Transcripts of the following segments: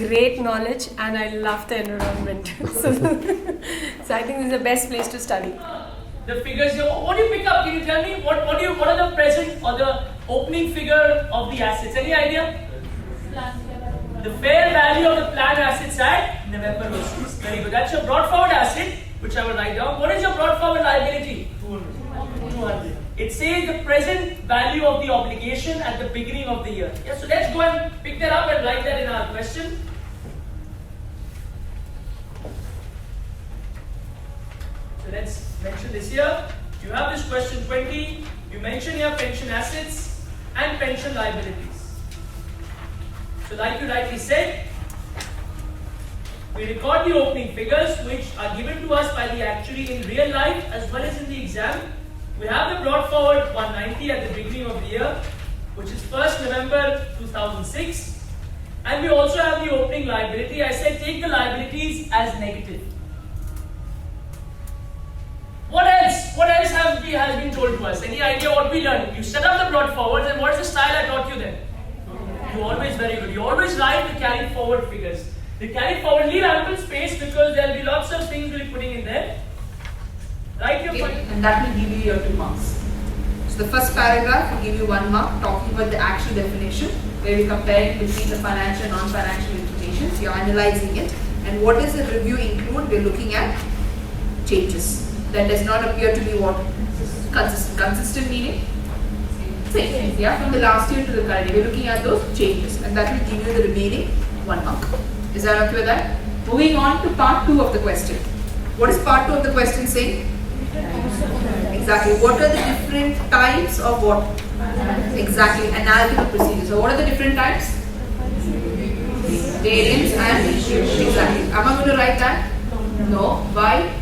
great knowledge and I love the environment. So I think this is the best place to study. The figures here, what do you pick up? Can you tell me what are the present or the opening figure of the assets? Any idea? The fair value of the planned assets at November receipts. Very good. That's your brought forward asset, which I will write down. What is your brought forward liability? 200. It says the present value of the obligation at the beginning of the year. Yeah, so let's go and pick that up and write that in our question. So let's mention this here. You have this question 20. You mention here pension assets and pension liabilities. So like you rightly said, we record the opening figures which are given to us by the actuary in real life as well as in the exam. We have the brought forward 190 at the beginning of the year, which is 1st November 2006. And we also have the opening liability. I said take the liabilities as negative. What else? What else has been told to us? Any idea what we learned? You set up the brought forwards, and what is the style I taught you then? You always very good. You always write the carry forward figures. The carry forward, leave ample space because there will be lots of things we'll be putting in there. Write your point. And that will give you your 2 marks. So the first paragraph will give you 1 mark talking about the actual definition where we compare between the financial and non-financial information. So you're analyzing it. And what does the review include? We're looking at changes. That does not appear to be what? Consistent. Consistent meaning? Same. Yeah, from the last year to the current year. We're looking at those changes. And that will give you the remaining 1 mark. Is that okay with that? Moving on to part 2 of the question. What is part 2 of the question saying? Exactly. What are the different types of what? Exactly. Analytical procedures. So what are the different types? Variance and ratio. Exactly. Am I going to write that? No. Why?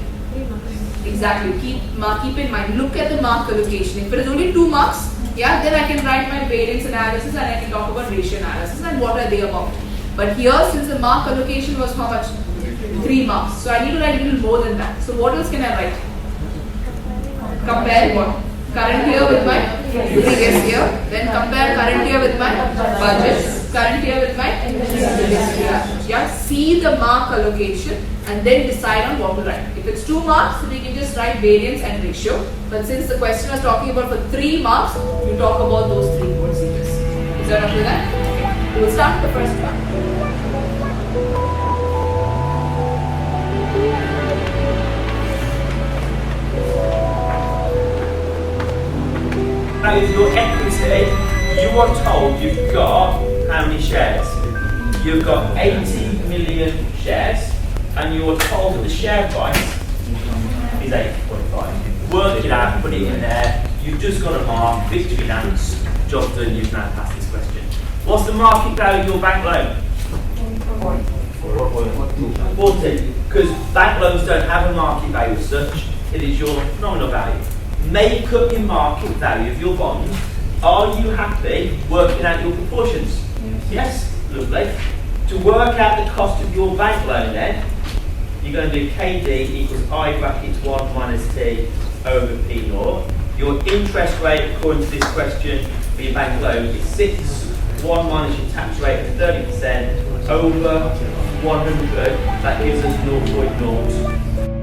Exactly. Keep in mind. Look at the mark allocation. If it is only 2 marks, yeah, then I can write my variance analysis and I can talk about ratio analysis and what are they about. But here, since the mark allocation was how much? 3 marks. So I need to write a little more than that. So what else can I write? Compare what? Current year with my previous year. Then compare current year with my budget. Current year with my previous year. Yeah. See the mark allocation and then decide on what to write. If it's 2 marks, we can just write variance and ratio. But since the question was talking about for 3 marks, you talk about those 3 procedures. Is that okay with that? Okay. We will start with the first one. Now, if your equity, you are told you've got how many shares? You've got 80 million shares, and you're told that the share price is 8.5. Work it out, put it in there. You've just got a mark, victory dance, job done, you can now pass this question. What's the market value of your bank loan? 40. Because bank loans don't have a market value as such, it is your nominal value. Make up your market value of your bond. Are you happy working out your proportions? Yes? Lovely. To work out the cost of your bank loan then, you're going to do KD equals I brackets 1 minus T over P naught. Your interest rate according to this question for your bank loan is 6. 1 minus your tax rate of 30% over 100. That gives us 0.0.